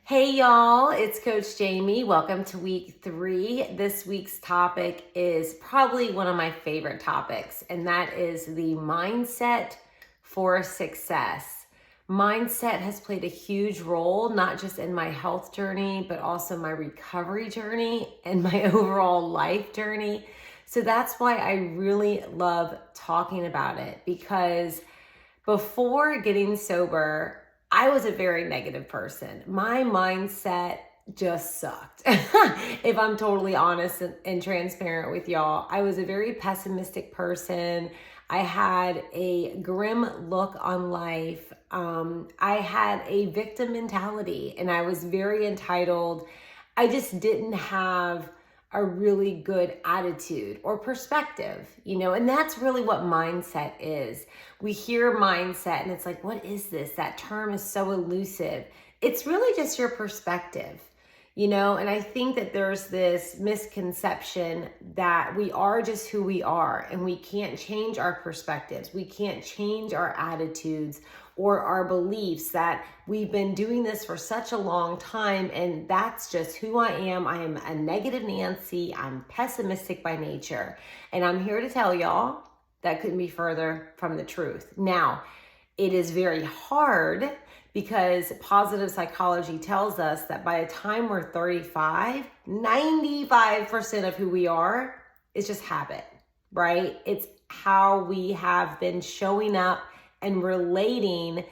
Hey y'all, it's Coach Jamie. Welcome to week 3. This week's topic is probably one of my favorite topics, and that is the mindset for success. Mindset has played a huge role, not just in my health journey, but also my recovery journey and my overall life journey. So that's why I really love talking about it, because before getting sober, I was a very negative person. My mindset just sucked. If I'm totally honest and transparent with y'all, I was a very pessimistic person. I had a grim look on life. I had a victim mentality and I was very entitled. I just didn't have a really good attitude or perspective, and that's really what mindset is. We hear mindset and it's like, what is this? That term is so elusive. It's really just your perspective, and I think that there's this misconception that we are just who we are and we can't change our perspectives. We can't change our attitudes or our beliefs, that we've been doing this for such a long time and that's just who I am. I am a negative Nancy. I'm pessimistic by nature. And I'm here to tell y'all that couldn't be further from the truth. Now, it is very hard because positive psychology tells us that by the time we're 35, 95% of who we are is just habit, right? It's how we have been showing up and relating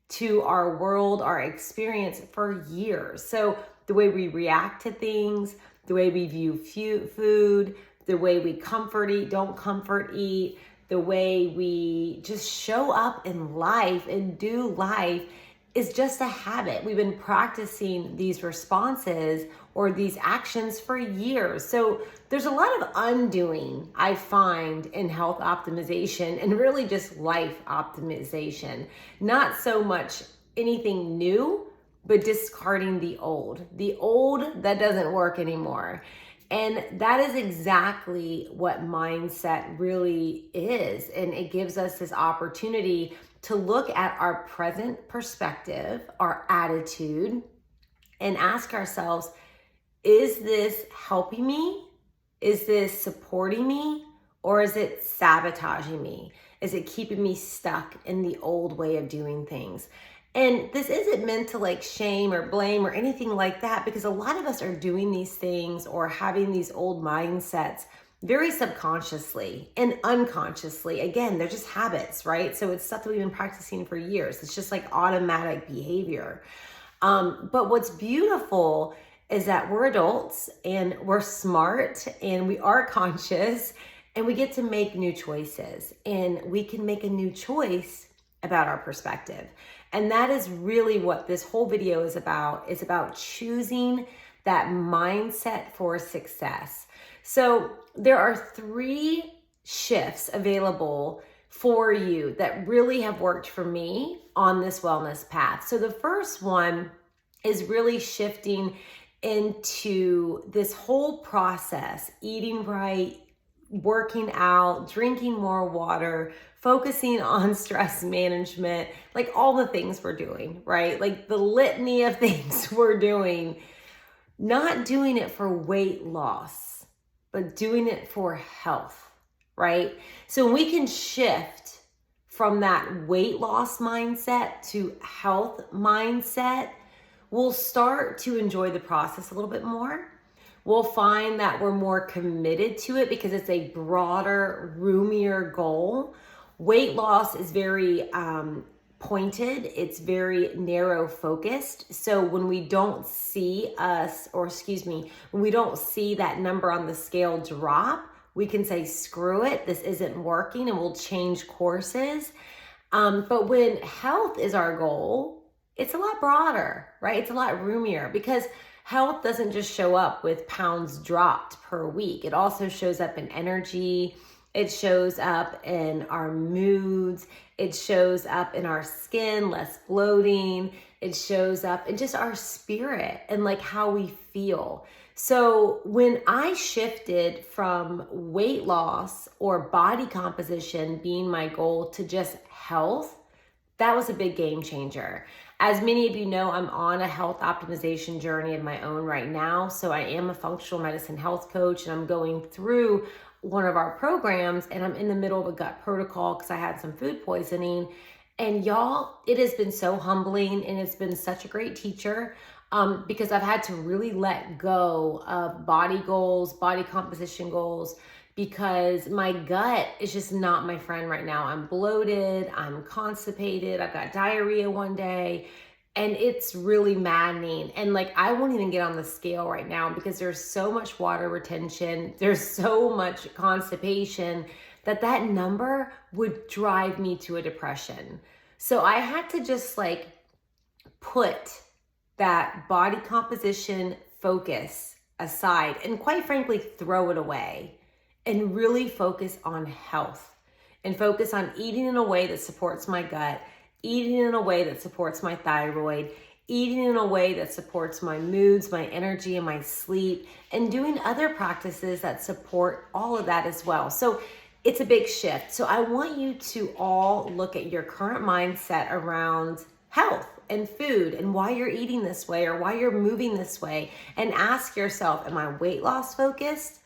to our world, our experience for years. So the way we react to things, the way we view food, the way we comfort eat, don't comfort eat, the way we just show up in life and do life is just a habit. We've been practicing these responses or these actions for years. So there's a lot of undoing I find in health optimization and really just life optimization. Not so much anything new, but discarding the old that doesn't work anymore. And that is exactly what mindset really is. And it gives us this opportunity to look at our present perspective, our attitude, and ask ourselves, is this helping me? Is this supporting me? Or is it sabotaging me? Is it keeping me stuck in the old way of doing things? And this isn't meant to shame or blame or anything like that, because a lot of us are doing these things or having these old mindsets very subconsciously and unconsciously. Again, they're just habits, right? So it's stuff that we've been practicing for years. It's just like automatic behavior. But what's beautiful is that we're adults and we're smart and we are conscious and we get to make new choices, and we can make a new choice about our perspective. And that is really what this whole video is about. It's about choosing that mindset for success. So there are 3 shifts available for you that really have worked for me on this wellness path. So the first one is really shifting into this whole process, eating right, working out, drinking more water, focusing on stress management, like all the things we're doing, right? Like the litany of things we're doing, not doing it for weight loss, but doing it for health, right? So we can shift from that weight loss mindset to health mindset. We'll start to enjoy the process a little bit more. We'll find that we're more committed to it because it's a broader, roomier goal. Weight loss is very pointed. It's very narrow focused. So when we don't see when we don't see that number on the scale drop, we can say, screw it, this isn't working, and we'll change courses. But when health is our goal, it's a lot broader, right? It's a lot roomier, because health doesn't just show up with pounds dropped per week. It also shows up in energy. It shows up in our moods. It shows up in our skin, less bloating. It shows up in just our spirit and how we feel. So when I shifted from weight loss or body composition being my goal to just health, that was a big game changer. As many of you know, I'm on a health optimization journey of my own right now. So I am a functional medicine health coach, and I'm going through one of our programs, and I'm in the middle of a gut protocol because I had some food poisoning. And y'all, it has been so humbling, and it's been such a great teacher because I've had to really let go of body goals, body composition goals, because my gut is just not my friend right now. I'm bloated, I'm constipated, I've got diarrhea one day, and it's really maddening. And like, I won't even get on the scale right now because there's so much water retention, there's so much constipation that number would drive me to a depression. So I had to just like put that body composition focus aside and quite frankly throw it away and really focus on health and focus on eating in a way that supports my gut, eating in a way that supports my thyroid, eating in a way that supports my moods, my energy, and my sleep, and doing other practices that support all of that as well. So it's a big shift. So I want you to all look at your current mindset around health and food and why you're eating this way or why you're moving this way, and ask yourself, am I weight loss focused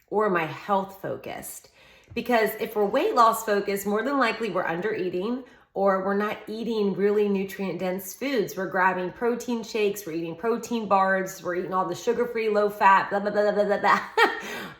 or am I health focused? Because if we're weight loss focused, more than likely we're under eating, or we're not eating really nutrient dense foods. We're grabbing protein shakes, we're eating protein bars, we're eating all the sugar-free, low fat, blah, blah, blah, blah, blah, blah.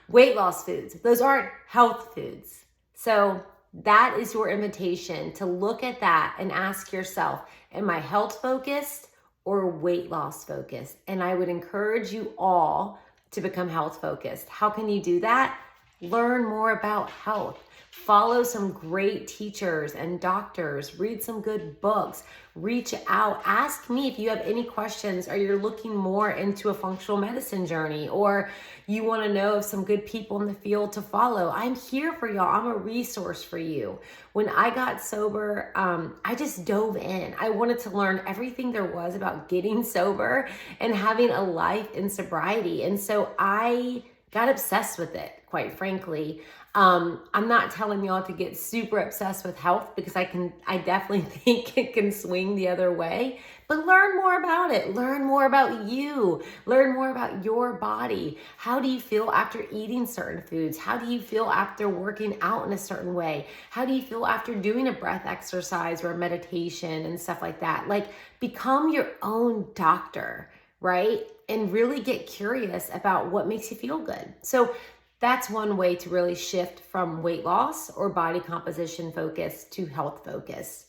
Weight loss foods. Those aren't health foods. So that is your invitation to look at that and ask yourself, am I health focused or weight loss focused? And I would encourage you all to become health focused. How can you do that? Learn more about health. Follow some great teachers and doctors, read some good books, reach out, ask me if you have any questions, or you're looking more into a functional medicine journey, or you want to know of some good people in the field to follow. I'm here for y'all. I'm a resource for you. When I got sober, I just dove in. I wanted to learn everything there was about getting sober and having a life in sobriety. And so I got obsessed with it, quite frankly. I'm not telling y'all to get super obsessed with health because I definitely think it can swing the other way, but learn more about it. Learn more about you. Learn more about your body. How do you feel after eating certain foods? How do you feel after working out in a certain way? How do you feel after doing a breath exercise or a meditation and stuff like that? Like, become your own doctor, right? And really get curious about what makes you feel good. So that's one way to really shift from weight loss or body composition focus to health focus.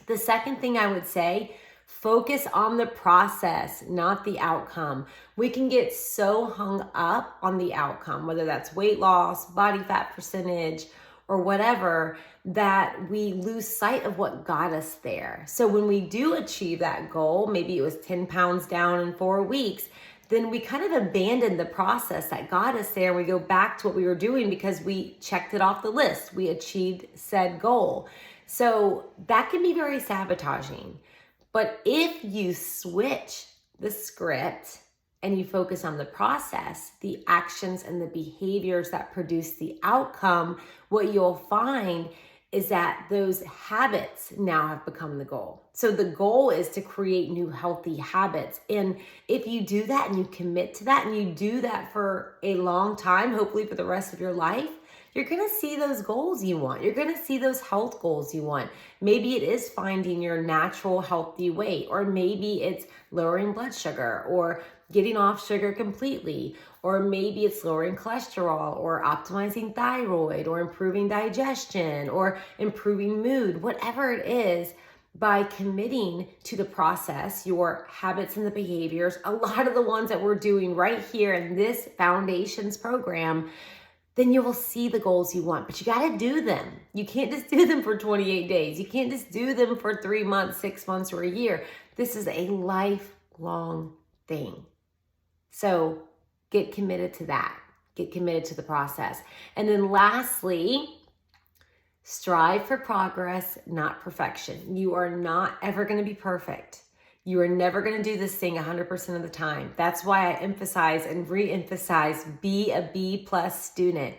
The second thing I would say, focus on the process, not the outcome. We can get so hung up on the outcome, whether that's weight loss, body fat percentage, or whatever, that we lose sight of what got us there. So when we do achieve that goal, maybe it was 10 pounds down in 4 weeks, then we kind of abandon the process that got us there. We go back to what we were doing because we checked it off the list. We achieved said goal. So that can be very sabotaging. But if you switch the script and you focus on the process, the actions and the behaviors that produce the outcome, what you'll find is that those habits now have become the goal. So the goal is to create new healthy habits. And if you do that and you commit to that and you do that for a long time, hopefully for the rest of your life, you're gonna see those goals you want. You're gonna see those health goals you want. Maybe it is finding your natural healthy weight, or maybe it's lowering blood sugar or getting off sugar completely, or maybe it's lowering cholesterol or optimizing thyroid or improving digestion or improving mood, whatever it is. By committing to the process, your habits and the behaviors, a lot of the ones that we're doing right here in this Foundations program, then you will see the goals you want, but you got to do them. You can't just do them for 28 days. You can't just do them for 3 months, 6 months, or a year. This is a lifelong thing. So get committed to that. Get committed to the process. And then lastly, strive for progress, not perfection. You are not ever going to be perfect. You are never going to do this thing 100% of the time. That's why I emphasize and re-emphasize, be a B+ student.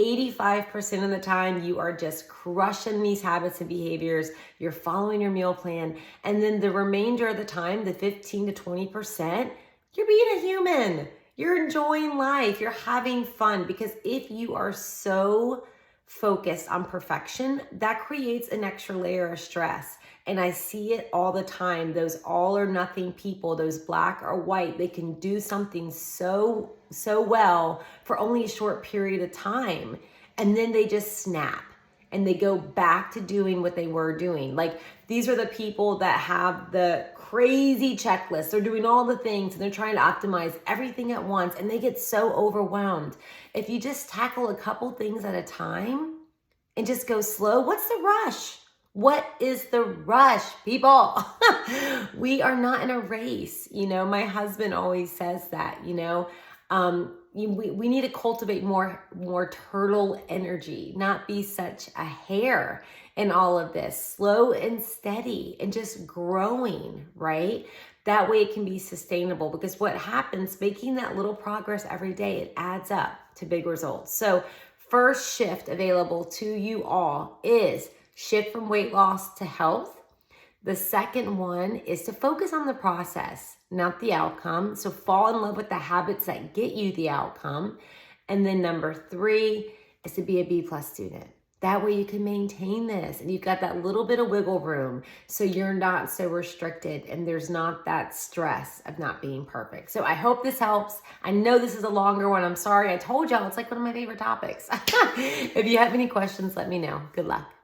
85% of the time, you are just crushing these habits and behaviors. You're following your meal plan. And then the remainder of the time, the 15 to 20%, you're being a human. You're enjoying life. You're having fun. Because if you are so focused on perfection, that creates an extra layer of stress. And I see it all the time. Those all or nothing people, those black or white, they can do something so well for only a short period of time. And then they just snap and they go back to doing what they were doing. Like, these are the people that have the crazy checklist. They're doing all the things and they're trying to optimize everything at once, and they get so overwhelmed. If you just tackle a couple things at a time and just go slow, what's the rush? What is the rush, people? We are not in a race. My husband always says that, we need to cultivate more turtle energy, not be such a hare in all of this. Slow and steady and just growing, right? That way it can be sustainable, because what happens, making that little progress every day, it adds up to big results. So first shift available to you all is shift from weight loss to health. The second one is to focus on the process, not the outcome. So fall in love with the habits that get you the outcome. And then number 3 is to be a B+ student. That way you can maintain this and you've got that little bit of wiggle room, so you're not so restricted and there's not that stress of not being perfect. So I hope this helps. I know this is a longer one. I'm sorry. I told y'all it's like one of my favorite topics. If you have any questions, let me know. Good luck.